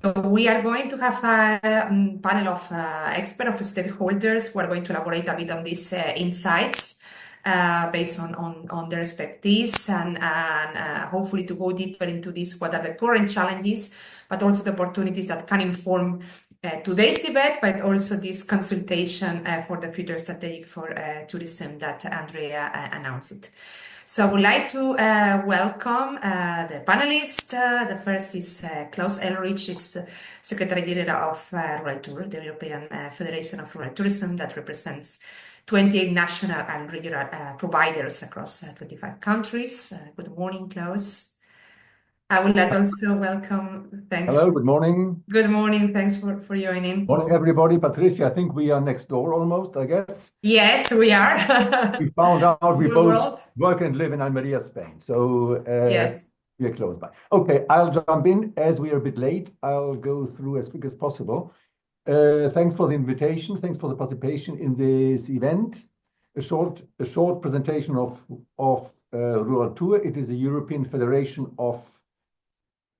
We are going to have a panel of expert of stakeholders who are going to elaborate a bit on these insights based on their expertise and hopefully to go deeper into this, what are the current challenges, but also the opportunities that can inform today's debate, but also this consultation for the future strategy for tourism that Andrea announced. So I would like to welcome the panelists. The first is Klaus Ehrlich, is Secretary General of RURALTOUR, the European Federation of Rural Tourism that represents 28 national and regional providers across 25 countries. Good morning, Klaus. I would like also welcome, thanks. Hello, good morning. Good morning, thanks for joining. Morning, everybody. Patricia, I think we are next door almost, I guess. Yes, we are. We found out we both world. work and live in Almeria, Spain. So yes. We are close by. Okay, I'll jump in. As we are a bit late, I'll go through as quick as possible. Thanks for the invitation. Thanks for the participation in this event. A short presentation of RURALTOUR. It is a European Federation of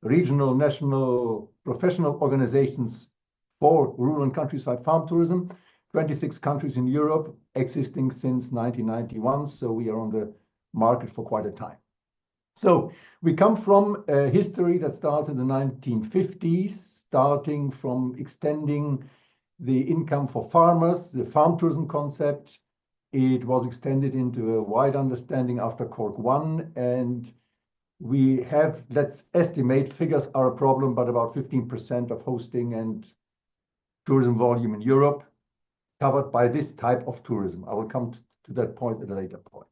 regional, national, professional organizations for rural and countryside farm tourism. 26 countries in Europe, existing since 1991. So we are on the market for quite a time. So we come from a history that starts in the 1950s, starting from extending the income for farmers, the farm tourism concept. It was extended into a wide understanding after Cork 1, and we have, let's estimate, figures are a problem, but about 15% of hosting and tourism volume in Europe covered by this type of tourism. I will come to that point at a later point.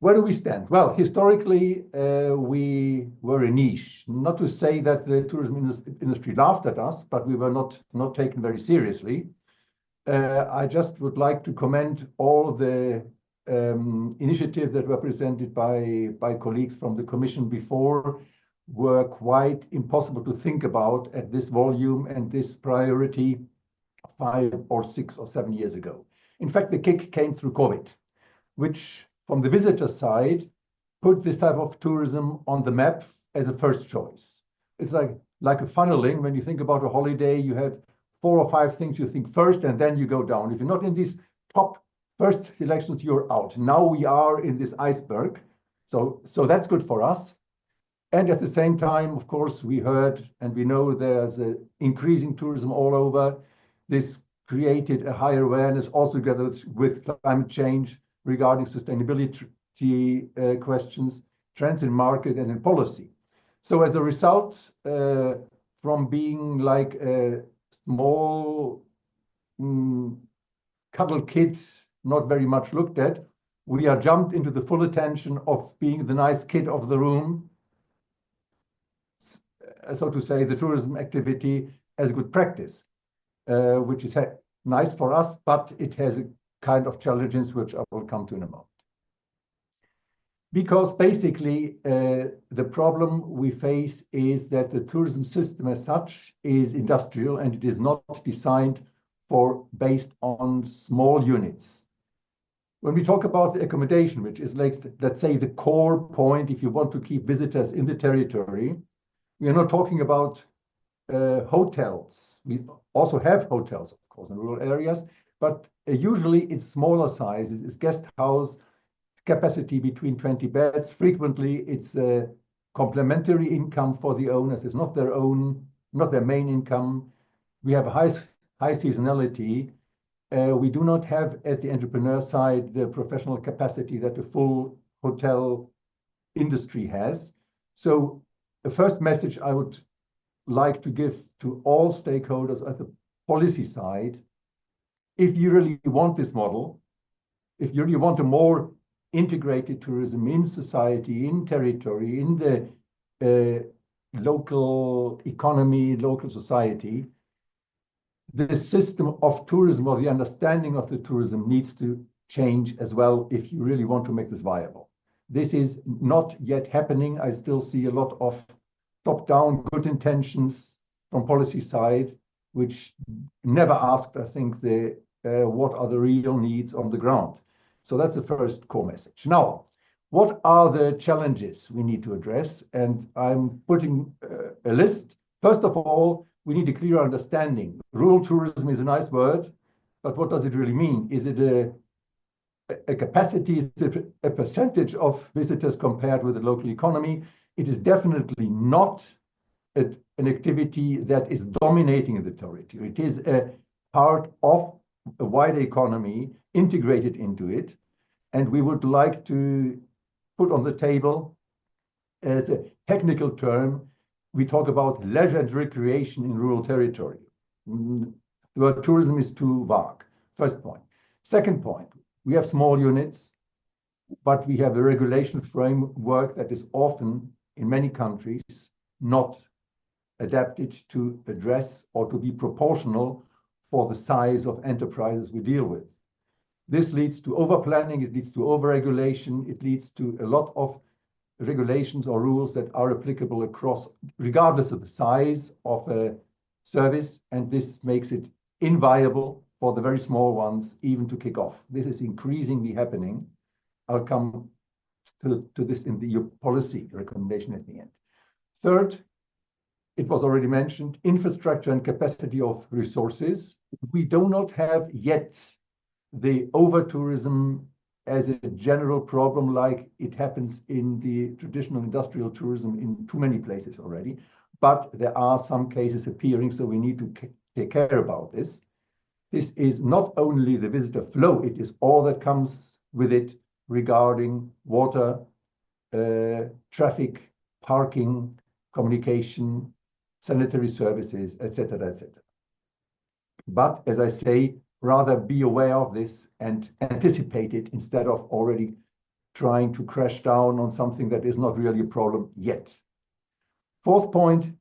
Where do we stand? Well, historically, we were a niche. Not to say that the tourism industry laughed at us, but we were not taken very seriously. I just would like to commend all the initiatives that were presented by colleagues from the Commission before were quite impossible to think about at this volume and this priority 5 or 6 or 7 years ago. In fact, the kick came through COVID, which from the visitor side put this type of tourism on the map as a first choice. It's like a funneling. When you think about a holiday, you have 4 or 5 things you think first, and then you go down. If you're not in these top first selections, you're out. Now we are in this iceberg. So that's good for us. And at the same time, of course, we heard and we know there's an increasing tourism all over. This created a higher awareness also together with climate change regarding sustainability questions, trends in market and in policy. So as a result, from being like a small cuddle kid, not very much looked at, we are jumped into the full attention of being the nice kid of the room, so to say, the tourism activity as a good practice, which is nice for us, but it has a kind of challenges which I will come to in a moment. Because basically the problem we face is that the tourism system as such is industrial and it is not designed based on small units. When we talk about the accommodation, which is like, let's say, the core point if you want to keep visitors in the territory, we are not talking about hotels. We also have hotels, of course, in rural areas, but usually it's smaller sizes. It's guest house capacity between 20 beds. Frequently, it's a complementary income for the owners. It's not their main income. We have a high seasonality. We do not have at the entrepreneur side the professional capacity that the full hotel industry has. So the first message I would like to give to all stakeholders at the policy side, if you really want this model, if you really want a more integrated tourism in society, in territory, in the local economy, local society, the system of tourism or the understanding of the tourism needs to change as well if you really want to make this viable. This is not yet happening. I still see a lot of top-down good intentions from policy side, which never asked, I think, what are the real needs on the ground. So that's the first core message. Now, what are the challenges we need to address? And I'm putting a list First of all, we need a clear understanding. Rural tourism is a nice word, but what does it really mean? Is it a capacity? Is it a percentage of visitors compared with the local economy? It is definitely not an activity that is dominating the territory. It is a part of a wider economy integrated into it. And we would like to put on the table as a technical term, we talk about leisure and recreation in rural territory. The word tourism is too vague. First point. Second point, we have small units, but we have a regulation framework that is often, in many countries, not adapted to address or to be proportional for the size of enterprises we deal with. This leads to over-planning, it leads to over-regulation, it leads to a lot of regulations or rules that are applicable across, regardless of the size of a service, and this makes it inviable for the very small ones even to kick off. This is increasingly happening. I'll come to this in the policy recommendation at the end. Third, it was already mentioned, infrastructure and capacity of resources. We do not have yet the over-tourism as a general problem like it happens in the traditional industrial tourism in too many places already. But there are some cases appearing, so we need to take care about this. This is not only the visitor flow, it is all that comes with it regarding water, traffic, parking, communication, sanitary services, etc., etc. But as I say, rather be aware of this and anticipate it instead of already trying to crash down on something that is not really a problem yet. Fourth point,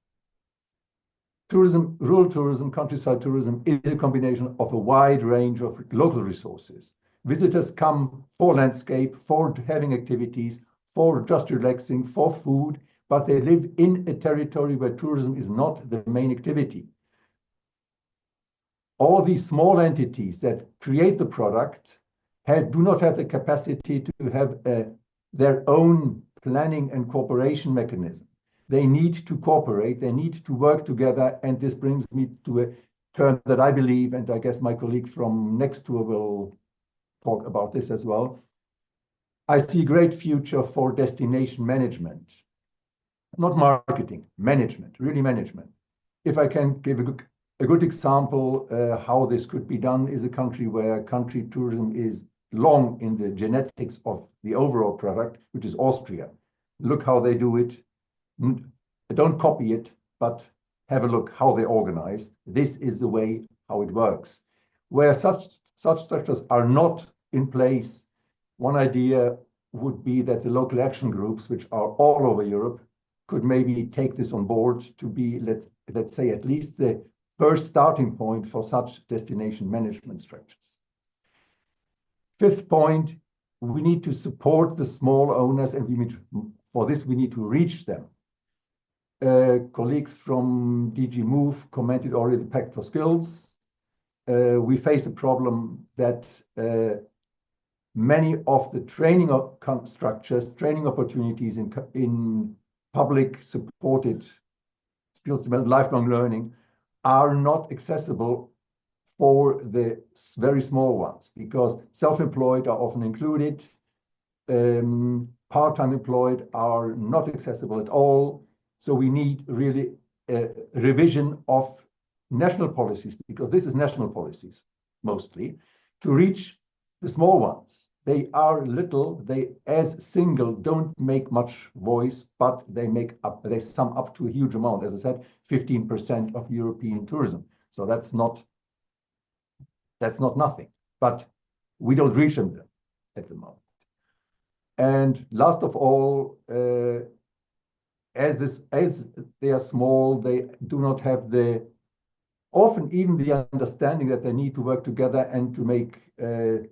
tourism, rural tourism, countryside tourism is a combination of a wide range of local resources. Visitors come for landscape, for having activities, for just relaxing, for food, but they live in a territory where tourism is not the main activity. All these small entities that create the product do not have the capacity to have their own planning and cooperation mechanism. They need to cooperate, they need to work together, and this brings me to a term that I believe, and I guess my colleague from NECSTouR will talk about this as well. I see a great future for destination management, not marketing, management, really management. If I can give a good example how this could be done is a country where country tourism is long in the genetics of the overall product, which is Austria. Look how they do it. Don't copy it, but have a look how they organize. This is the way how it works. Where such structures are not in place, one idea would be that the local action groups, which are all over Europe, could maybe take this on board to be, let's say, at least the first starting point for such destination management structures. Fifth point, we need to support the small owners, and for this we need to reach them. Colleagues from DG Move commented already the Pact for Skills. We face a problem that many of the training structures, training opportunities in public supported skills development, lifelong learning, are not accessible for the very small ones because self-employed are often included. Part-time employed are not accessible at all. So we need really a revision of national policies, because this is national policies mostly, to reach the small ones. They are little, they as single don't make much voice, but they sum up to a huge amount. As I said, 15% of European tourism. So that's not nothing, but we don't reach them at the moment. And last of all, as they are small, they do not have often even the understanding that they need to work together and to make,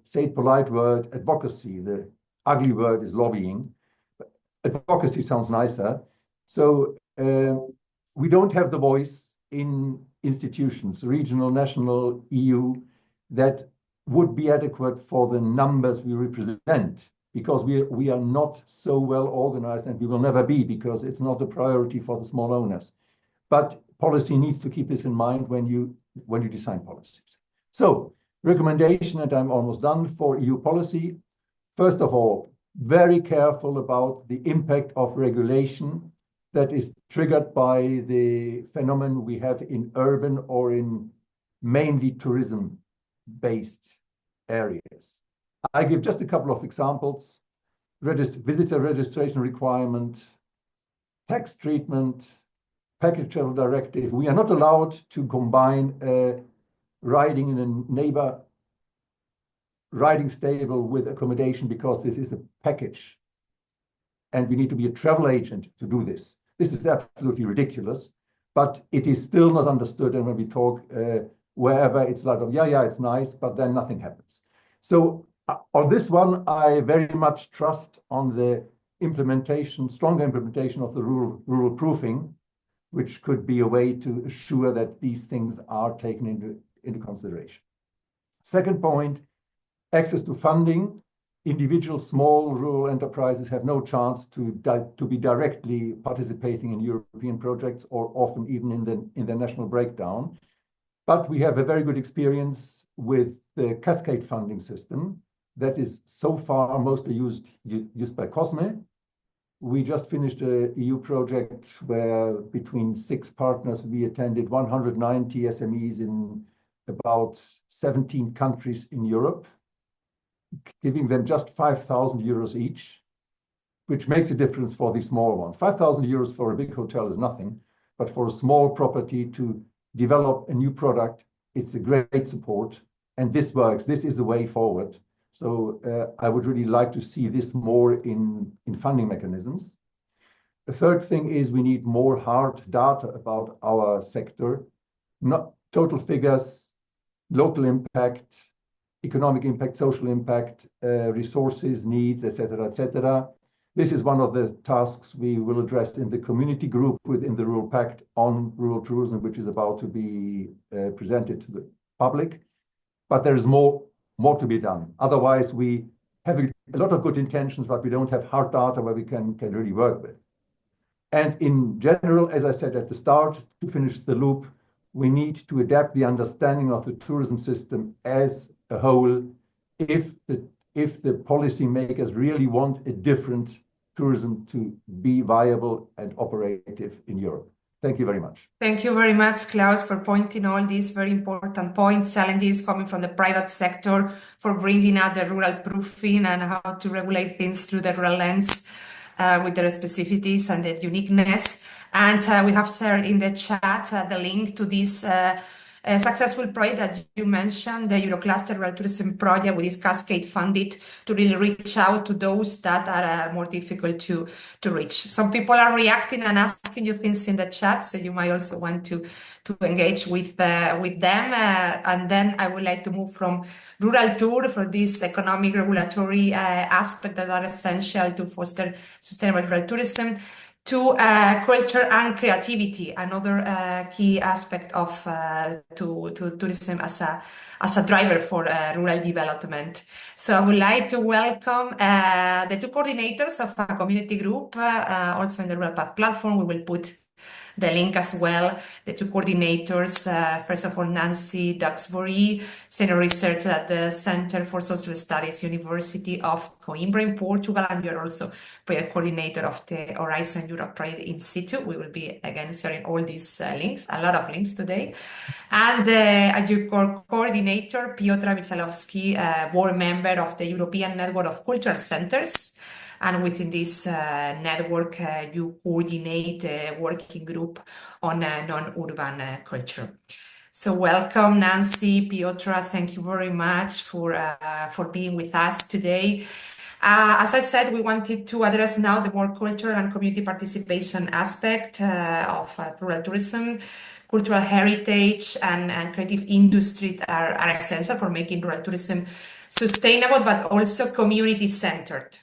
say it polite word, advocacy. The ugly word is lobbying. Advocacy sounds nicer. So we don't have the voice in institutions, regional, national, EU, that would be adequate for the numbers we represent, because we are not so well organized, and we will never be, because it's not a priority for the small owners. But policy needs to keep this in mind when you design policies. So, recommendation, and I'm almost done, for EU policy. First of all, very careful about the impact of regulation that is triggered by the phenomenon we have in urban or in mainly tourism-based areas. I give just a couple of examples. Visitor registration requirement, tax treatment, package travel directive. We are not allowed to combine riding in a neighbor riding stable with accommodation because this is a package. And we need to be a travel agent to do this. This is absolutely ridiculous, but it is still not understood. And when we talk wherever, it's like, oh, yeah, it's nice, but then nothing happens. So on this one, I very much trust on the implementation, stronger implementation of the rural proofing, which could be a way to assure that these things are taken into consideration. Second point, access to funding. Individual small rural enterprises have no chance to be directly participating in European projects or often even in the national breakdown. But we have a very good experience with the cascade funding system that is so far mostly used by COSME. We just finished a EU project where between 6 partners, we attended 190 SMEs in about 17 countries in Europe, giving them just 5,000 euros each, which makes a difference for the small ones. 5,000 euros for a big hotel is nothing, but for a small property to develop a new product, it's a great support. And this works. This is the way forward. So I would really like to see this more in funding mechanisms. The third thing is we need more hard data about our sector, not total figures, local impact, economic impact, social impact, resources, needs, etc., etc. This is one of the tasks we will address in the community group within the Rural Pact on rural tourism, which is about to be presented to the public. But there is more to be done. Otherwise, we have a lot of good intentions, but we don't have hard data where we can really work with. And in general, as I said at the start, to finish the loop, we need to adapt the understanding of the tourism system as a whole if the policymakers really want a different tourism to be viable and operative in Europe. Thank you very much. Thank you very much, Klaus, for pointing all these very important points, challenges coming from the private sector, for bringing out the rural proofing and how to regulate things through the rural lens with their specificities and the uniqueness. And we have shared in the chat the link to this successful project that you mentioned, the Eurocluster Rural Tourism Project, with this cascade funded to really reach out to those that are more difficult to reach. Some people are reacting and asking you things in the chat, so you might also want to engage with them. And then I would like to move from RURALTOUR for this economic regulatory aspect that are essential to foster sustainable rural tourism, to culture and creativity, another key aspect of to tourism as a driver for rural development. So I would like to welcome the 2 coordinators of a community group, also in the Rural Pact platform. We will put the link as well. The 2 coordinators, first of all, Nancy Duxbury, senior researcher at the Center for Social Studies, University of Coimbra in Portugal, and you're also project coordinator of the Horizon Europe project in situ. We will be again sharing all these links, a lot of links today. And your coordinator, Piotr Michalowski, board member of the European Network of Cultural Centers. And within this network, you coordinate a working group on non-urban culture. So welcome, Nancy, Piotr. Thank you very much for being with us today. As I said, we wanted to address now the more cultural and community participation aspect of rural tourism. Cultural heritage and creative industry are essential for making rural tourism sustainable, but also community-centered.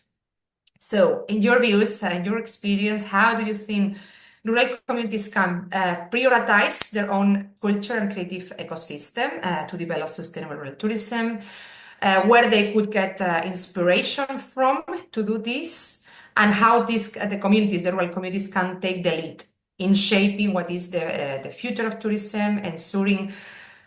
So in your views and your experience, how do you think rural communities can prioritize their own culture and creative ecosystem to develop sustainable rural tourism? Where they could get inspiration from to do this, and how the rural communities can take the lead in shaping what is the future of tourism, ensuring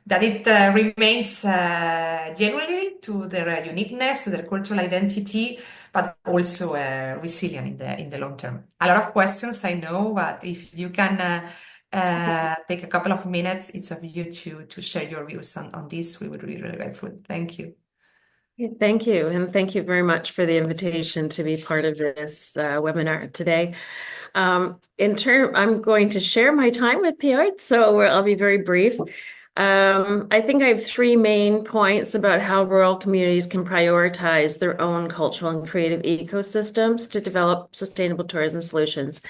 that it remains genuinely to their uniqueness, to their cultural identity, but also resilient in the long term. A lot of questions, I know, but if you can take a couple of minutes, it's of you to share your views on this, we would be really grateful. Thank you. Thank you. And thank you very much for the invitation to be part of this webinar today. I'm going to share my time with Piotr, so I'll be very brief. I think I have three main points about how rural communities can prioritize their own cultural and creative ecosystems to develop sustainable tourism solutions.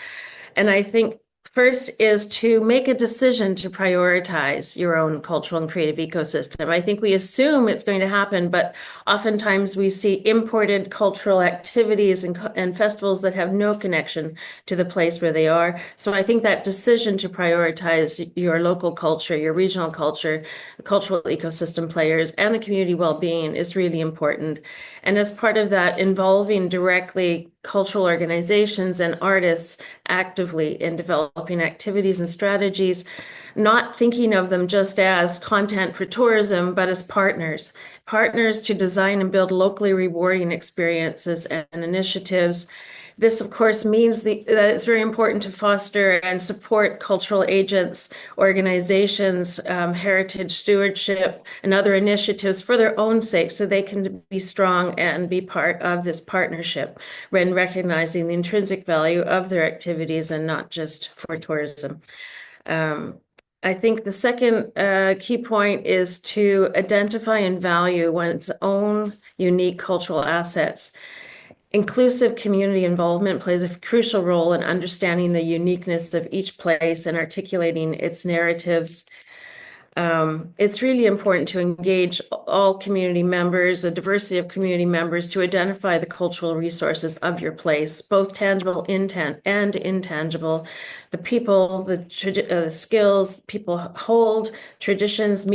And I think first is to make a decision to prioritize your own cultural and creative ecosystem. I think we assume it's going to happen, but oftentimes we see imported cultural activities and festivals that have no connection to the place where they are. So I think that decision to prioritize your local culture, your regional culture, the cultural ecosystem players, and the community well-being is really important. And as part of that, involving directly cultural organizations and artists actively in developing activities and strategies, not thinking of them just as content for tourism, but as partners to design and build locally rewarding experiences and initiatives. This, of course, means that it's very important to foster and support cultural agents, organizations, heritage stewardship, and other initiatives for their own sake, so they can be strong and be part of this partnership when recognizing the intrinsic value of their activities and not just for tourism. I think the second key point is to identify and value one's own unique cultural assets. Inclusive community involvement plays a crucial role in understanding the uniqueness of each place and articulating its narratives. It's really important to engage all community members, a diversity of community members, to identify the cultural resources of your place, both tangible and intangible, the people, the skills people hold, traditions,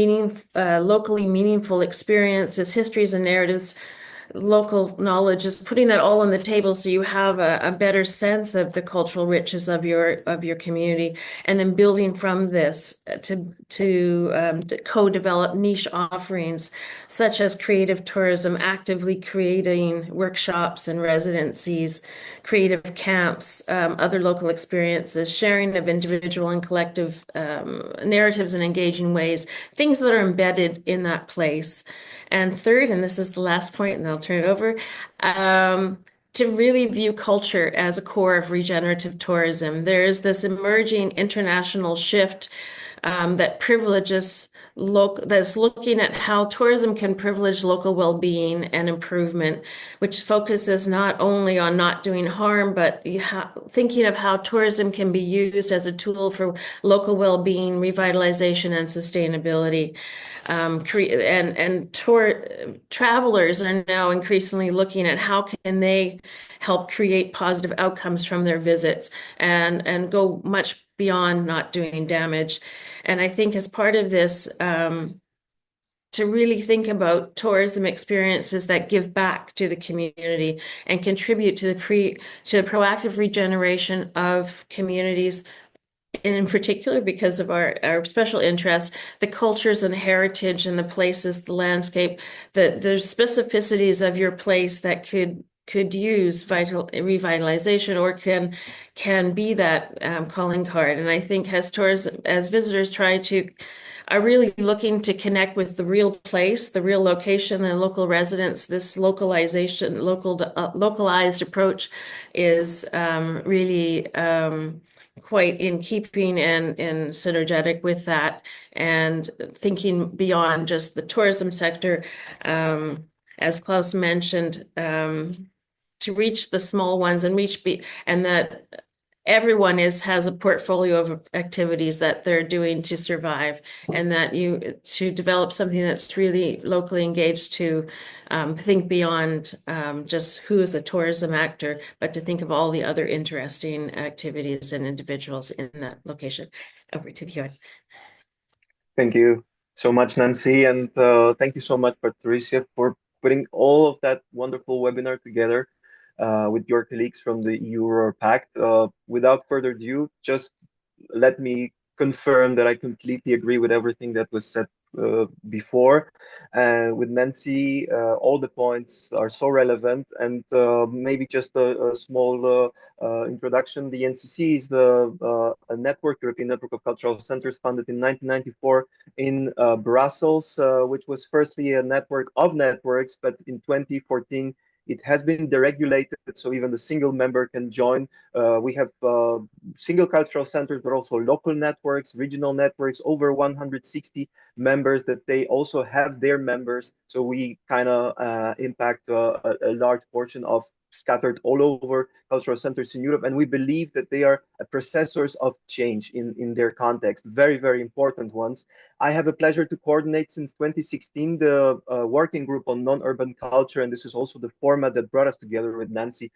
locally meaningful experiences, histories and narratives, local knowledge, is putting that all on the table so you have a better sense of the cultural riches of your community, and then building from this to co-develop niche offerings such as creative tourism, actively creating workshops and residencies, creative camps, other local experiences, sharing of individual and collective narratives in engaging ways, things that are embedded in that place. And third, and this is the last point, and I'll turn it over, to really view culture as a core of regenerative tourism. There is this emerging international shift that privileges that's looking at how tourism can privilege local well-being and improvement, which focuses not only on not doing harm, but thinking of how tourism can be used as a tool for local well-being, revitalization, and sustainability. Travelers are now increasingly looking at how can they help create positive outcomes from their visits and go much beyond not doing damage. And I think as part of this, to really think about tourism experiences that give back to the community and contribute to the proactive regeneration of communities, and in particular, because of our special interest, the cultures and heritage and the places, the landscape, the specificities of your place that could use revitalization or can be that calling card. And I think as visitors are really looking to connect with the real place, the real location, the local residents, this localized approach is really quite in keeping and synergetic with that, and thinking beyond just the tourism sector, as Klaus mentioned, to reach the small ones and and that everyone has a portfolio of activities that they're doing to survive, and that to develop something that's really locally engaged, to think beyond just who is a tourism actor, but to think of all the other interesting activities and individuals in that location. Over to you. Thank you so much, Nancy, and thank you so much, Patricia, for putting all of that wonderful webinar together with your colleagues from the EU Pact. Without further ado, just let me confirm that I completely agree with everything that was said before. With Nancy, all the points are so relevant. And maybe just a small introduction. The ENCC is a network, European Network of Cultural Centers, founded in 1994 in Brussels, which was firstly a network of networks, but in 2014, it has been deregulated, so even the single member can join. We have single cultural centers, but also local networks, regional networks, over 160 members that they also have their members. So we kind of impact a large portion of scattered all over cultural centers in Europe. And we believe that they are processors of change in their context, very, very important ones. I have a pleasure to coordinate since 2016 the working group on non-urban culture, and this is also the format that brought us together with Nancy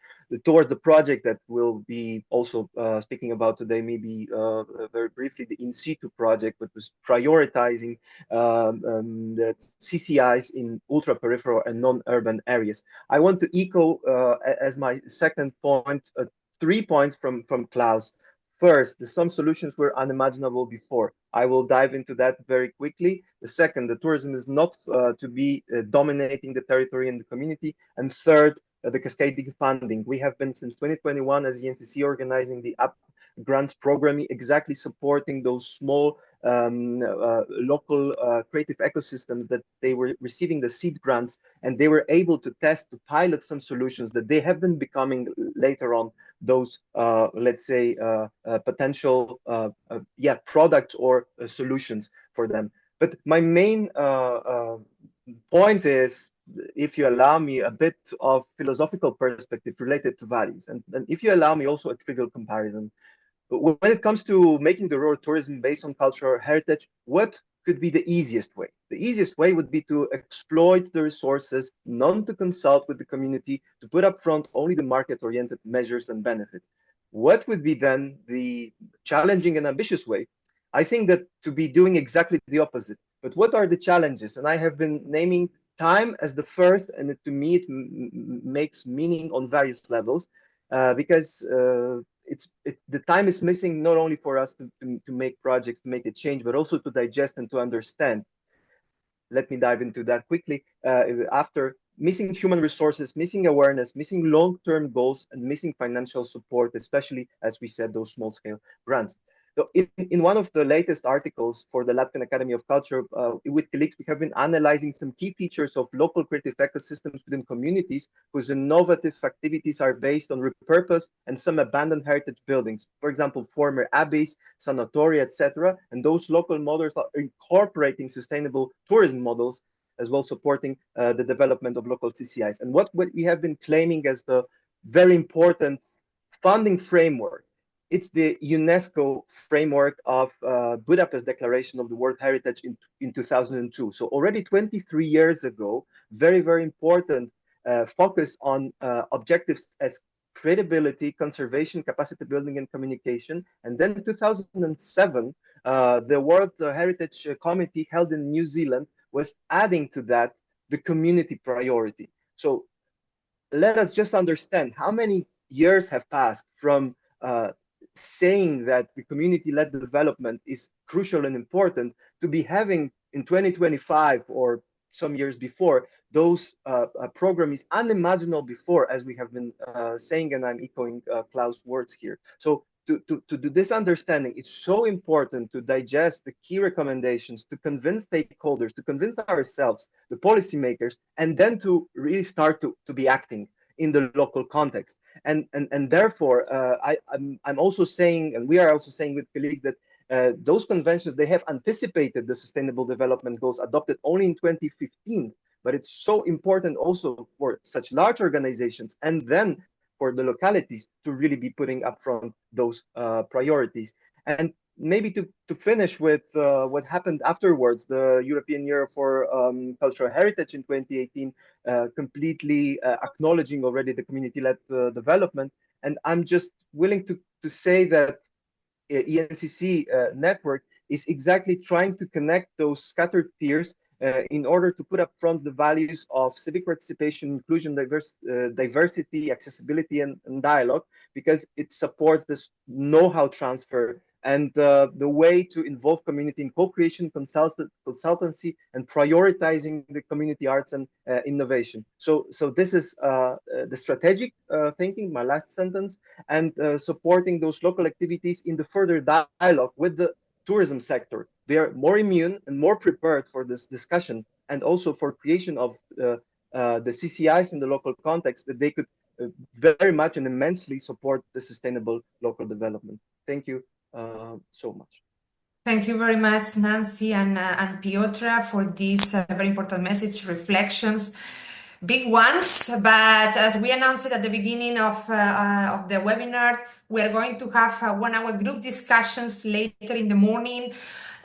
toward the project that we'll be also speaking about today, maybe very briefly, the In Situ project, which was prioritizing the CCIs in ultra-peripheral and non-urban areas. I want to echo as my second point, 3 points from Klaus. First, some solutions were unimaginable before. I will dive into that very quickly. The second, the tourism is not to be dominating the territory and the community. And third, the cascading funding. We have been since 2021 as the ENCC organizing the UP grants program, exactly supporting those small local creative ecosystems that they were receiving the seed grants, and they were able to test, to pilot some solutions that they have been becoming later on those, let's say, potential products or solutions for them. But my main point is, if you allow me, a bit of philosophical perspective related to values. And if you allow me also a trivial comparison. When it comes to making the rural tourism based on cultural heritage, what could be the easiest way? The easiest way would be to exploit the resources, not to consult with the community, to put up front only the market-oriented measures and benefits. What would be then the challenging and ambitious way? I think that to be doing exactly the opposite. But what are the challenges? And I have been naming time as the first, and to me it makes meaning on various levels, because the time is missing, not only for us to make projects, to make a change, but also to digest and to understand. Let me dive into that quickly. After missing human resources, missing awareness, missing long-term goals, and missing financial support, especially, as we said, those small-scale grants. So in one of the latest articles for the Latvian Academy of Culture with colleagues, we have been analyzing some key features of local creative ecosystems within communities whose innovative activities are based on repurposed and some abandoned heritage buildings. For example, former abbeys, sanatoria, etc. And those local models are incorporating sustainable tourism models, as well supporting the development of local CCIs. And what we have been claiming as the very important funding framework, it's the UNESCO framework of Budapest Declaration of the World Heritage in 2002. So already 23 years ago, very, very important focus on objectives as credibility, conservation, capacity building, and communication. And then in 2007, the World Heritage Committee held in New Zealand was adding to that the community priority. So let us just understand how many years have passed from saying that the community-led development is crucial and important to be having in 2025 or some years before, those program is unimaginable before, as we have been saying, and I'm echoing Klaus' words here. So to do this understanding, it's so important to digest the key recommendations, to convince stakeholders, to convince ourselves, the policymakers, and then to really start to be acting in the local context. And therefore, I'm also saying, and we are also saying with colleagues, that those conventions, they have anticipated the sustainable development goals adopted only in 2015, but it's so important also for such large organizations and then for the localities to really be putting upfront those priorities. And maybe to finish with what happened afterwards, the European Year for Cultural Heritage in 2018, completely acknowledging already the community-led development. And I'm just willing to say that ENCC network is exactly trying to connect those scattered peers in order to put up front the values of civic participation, inclusion, diversity, accessibility, and dialogue, because it supports this know-how transfer and the way to involve community in co-creation, consultancy, and prioritizing the community arts and innovation. So this is the strategic thinking, my last sentence, and supporting those local activities in the further dialogue with the tourism sector. They are more immune and more prepared for this discussion, and also for creation of the CCIs in the local context, that they could very much and immensely support the sustainable local development. Thank you so much. Thank you very much, Nancy and Piotr, for this very important message, reflections, big ones. But as we announced it at the beginning of the webinar, we are going to have 1 hour group discussions later in the morning.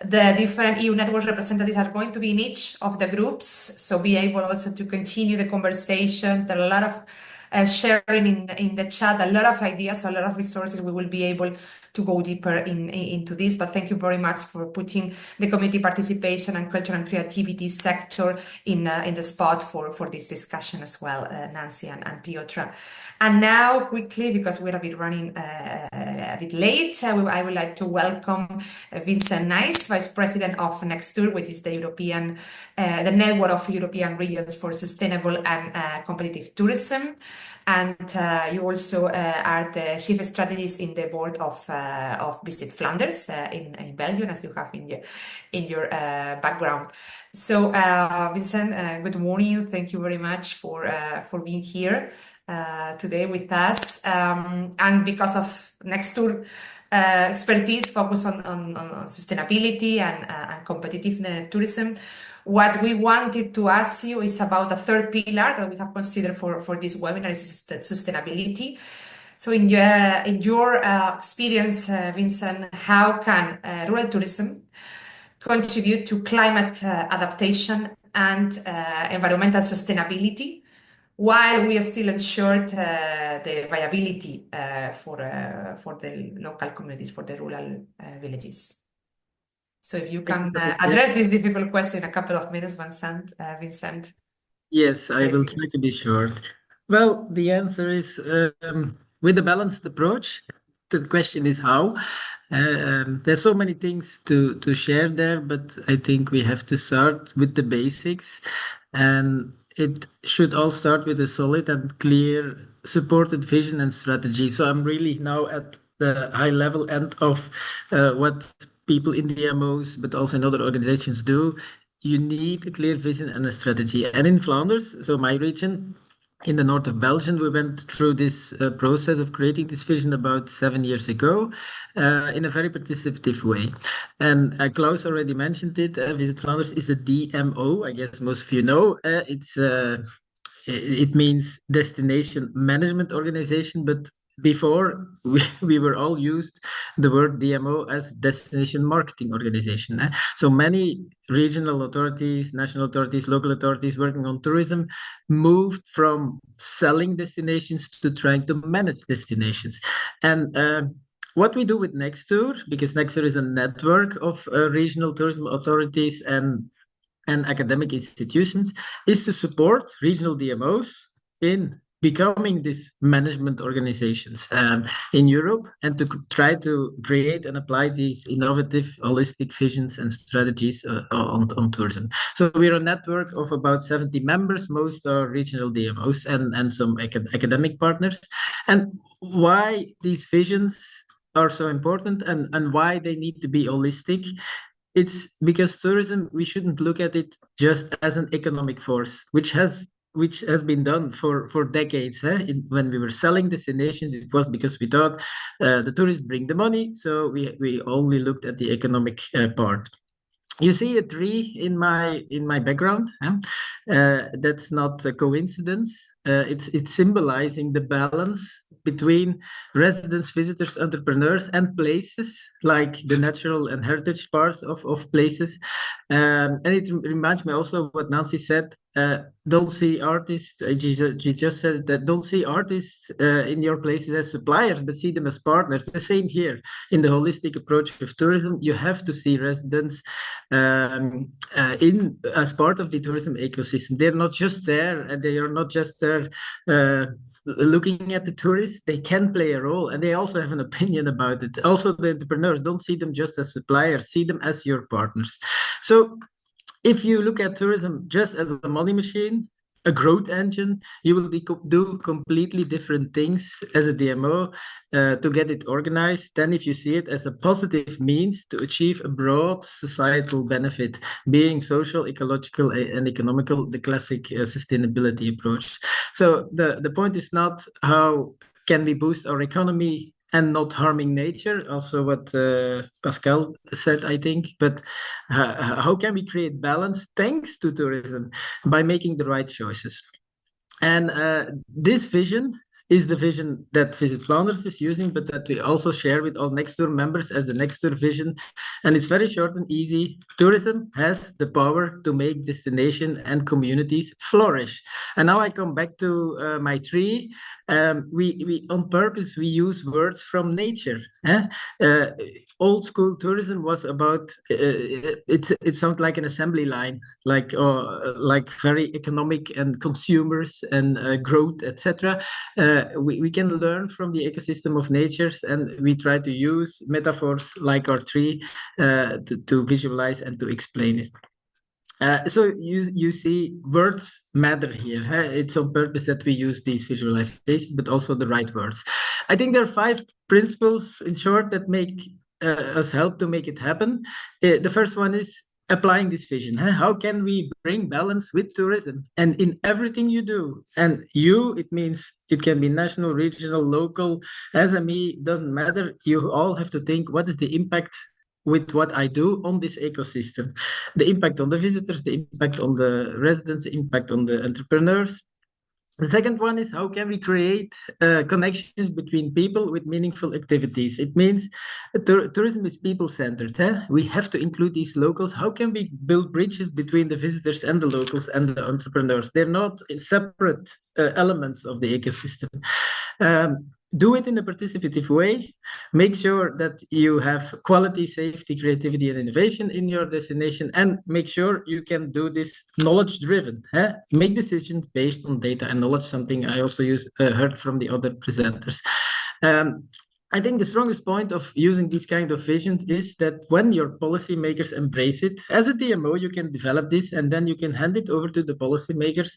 The different EU network representatives are going to be in each of the groups, so be able also to continue the conversations. There are a lot of sharing in the chat, a lot of ideas, a lot of resources. We will be able to go deeper into this, but thank you very much for putting the community participation and culture and creativity sector in the spot for this discussion as well, Nancy and Piotr. And now quickly, because we're a bit running a bit late, I would like to welcome Vincent Nijs, Vice President of NECSTouR, which is the the network of European regions for sustainable and competitive tourism. And you also are the chief strategist in the board of Visit Flanders in Belgium, as you have in your background. So Vincent, good morning. Thank you very much for being here today with us. And because of NECSTouR expertise focused on sustainability and competitive tourism, what we wanted to ask you is about the third pillar that we have considered for this webinar, is sustainability. So in your experience, Vincent, how can rural tourism contribute to climate adaptation and environmental sustainability, while we are still ensured the viability for the local communities, for the rural villages? So if you can address this difficult question in a couple of minutes, Vincent. Yes, I will try to be short. Well, the answer is with a balanced approach. The question is how. There's so many things to share there, but I think we have to start with the basics. And it should all start with a solid and clear supported vision and strategy. So I'm really now at the high level end of what people in the DMOs, but also in other organizations do. You need a clear vision and a strategy. And in Flanders, so my region, in the north of Belgium, we went through this process of creating this vision about 7 years ago in a very participative way. And Klaus already mentioned it. Visit Flanders is a DMO. I guess most of you know. It means Destination Management Organization, but before we were all used the word DMO as Destination Marketing Organization. So many regional authorities, national authorities, local authorities working on tourism moved from selling destinations to trying to manage destinations. And what we do with NECSTouR, because NECSTouR is a network of regional tourism authorities and academic institutions, is to support regional DMOs in becoming these management organizations in Europe, and to try to create and apply these innovative, holistic visions and strategies on tourism. So we're a network of about 70 members. Most are regional DMOs and some academic partners. And why these visions are so important and why they need to be holistic, it's because tourism, we shouldn't look at it just as an economic force, which has been done for decades. When we were selling destinations, it was because we thought the tourists bring the money, so we only looked at the economic part. You see a tree in my background. That's not a coincidence. It's symbolizing the balance between residents, visitors, entrepreneurs, and places, like the natural and heritage parts of places. And it reminds me also what Nancy said. Don't see artists, she just said that, don't see artists in your places as suppliers, but see them as partners. The same here in the holistic approach of tourism. You have to see residents as part of the tourism ecosystem. They're not just there, and they are not just there looking at the tourists, they can play a role and they also have an opinion about it. Also, the entrepreneurs, don't see them just as suppliers, see them as your partners. So if you look at tourism just as a money machine, a growth engine, you will do completely different things as a DMO to get it organized than if you see it as a positive means to achieve a broad societal benefit, being social, ecological, and economical, the classic sustainability approach. So the point is not how can we boost our economy and not harming nature, also what Pascal said, I think, but how can we create balance thanks to tourism by making the right choices? And this vision is the vision that Visit Flanders is using, but that we also share with all NECSTouR members as the NECSTouR vision. And it's very short and easy. Tourism has the power to make destination and communities flourish. And now I come back to my tree. We on purpose, we use words from nature. Old school tourism was about, it sounds like an assembly line, like very economic and consumers and growth, etc. We can learn from the ecosystem of natures, and we try to use metaphors like our tree to visualize and to explain it. So you see, words matter here. It's on purpose that we use these visualizations, but also the right words. I think there are 5 principles, in short, that make us help to make it happen. The first one is applying this vision. How can we bring balance with tourism? And in everything you do, and it means it can be national, regional, local, SME, doesn't matter. You all have to think, what is the impact with what I do on this ecosystem? The impact on the visitors, the impact on the residents, the impact on the entrepreneurs. The second one is, how can we create connections between people with meaningful activities? It means tourism is people-centered. We have to include these locals. How can we build bridges between the visitors and the locals and the entrepreneurs? They're not separate elements of the ecosystem. Do it in a participative way. Make sure that you have quality, safety, creativity, and innovation in your destination, and make sure you can do this knowledge-driven. Make decisions based on data and knowledge, something I also heard from the other presenters. I think the strongest point of using these kind of visions is that when your policymakers embrace it, as a DMO, you can develop this and then you can hand it over to the policymakers,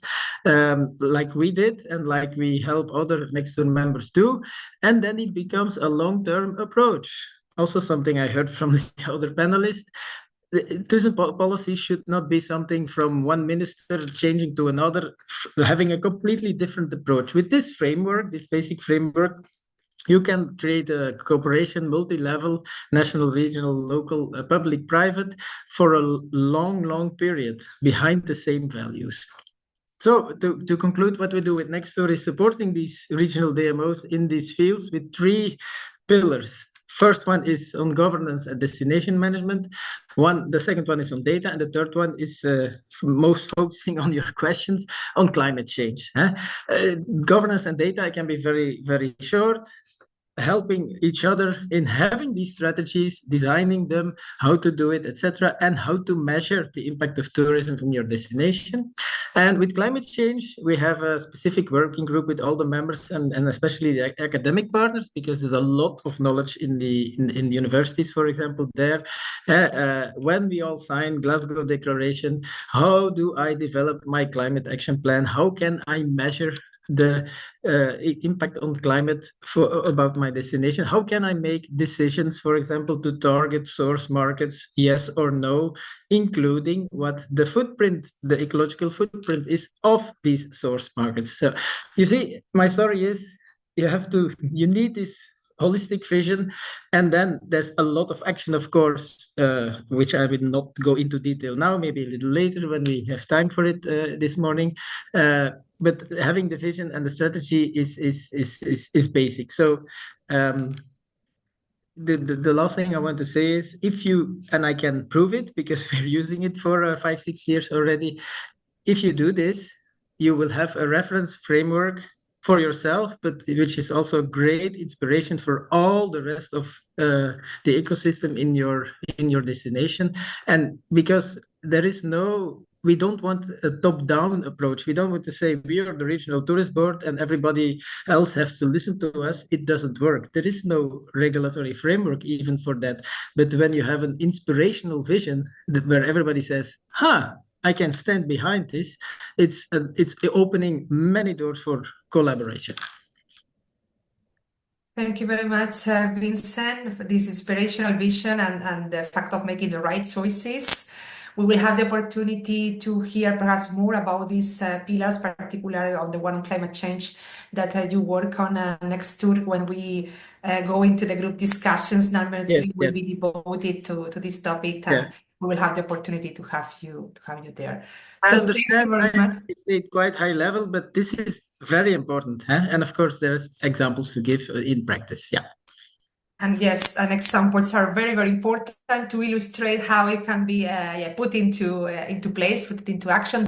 like we did and like we help other NECSTouR members do. And then it becomes a long-term approach. Also something I heard from the other panelists. Tourism policy should not be something from one minister changing to another, having a completely different approach. With this framework, this basic framework, you can create a cooperation, multi-level, national, regional, local, public, private, for a long period behind the same values. So to conclude, what we do with NECSTouR is supporting these regional DMOs in these fields with 3 pillars. First one is on governance and destination management. The second one is on data, and the third one is most focusing on your questions on climate change. Governance and data can be very short. Helping each other in having these strategies, designing them, how to do it, etc., and how to measure the impact of tourism from your destination. And with climate change, we have a specific working group with all the members and especially the academic partners, because there's a lot of knowledge in the universities, for example, there. When we all sign Glasgow Declaration, how do I develop my climate action plan? How can I measure the impact on climate about my destination? How can I make decisions, for example, to target source markets, yes or no, including what the footprint, the ecological footprint is of these source markets? So you see, my story is you need this holistic vision, and then there's a lot of action, of course, which I will not go into detail now, maybe a little later when we have time for it this morning. But having the vision and the strategy is basic. So the last thing I want to say is, if you, and I can prove it because we're using it for 5-6 years already, if you do this, you will have a reference framework for yourself, but which is also a great inspiration for all the rest of the ecosystem in your destination. And because there is no we don't want a top-down approach. We don't want to say we are the regional tourist board and everybody else has to listen to us. It doesn't work. There is no regulatory framework even for that. But when you have an inspirational vision where everybody says, I can stand behind this, it's opening many doors for collaboration. Thank you very much, Vincent, for this inspirational vision and the fact of making the right choices. We will have the opportunity to hear perhaps more about these pillars, particularly on the one on climate change that you work on next tour when we go into the group discussions. Number Yes, 3 will yes. be devoted to this topic, Yeah. and we will have the opportunity to have you there. I So thank you understand very much. it's quite high level, but this is very important. And of course, there's examples to give in practice. Yeah. And yes, and examples are very, very important to illustrate how it can be put into place, put into action.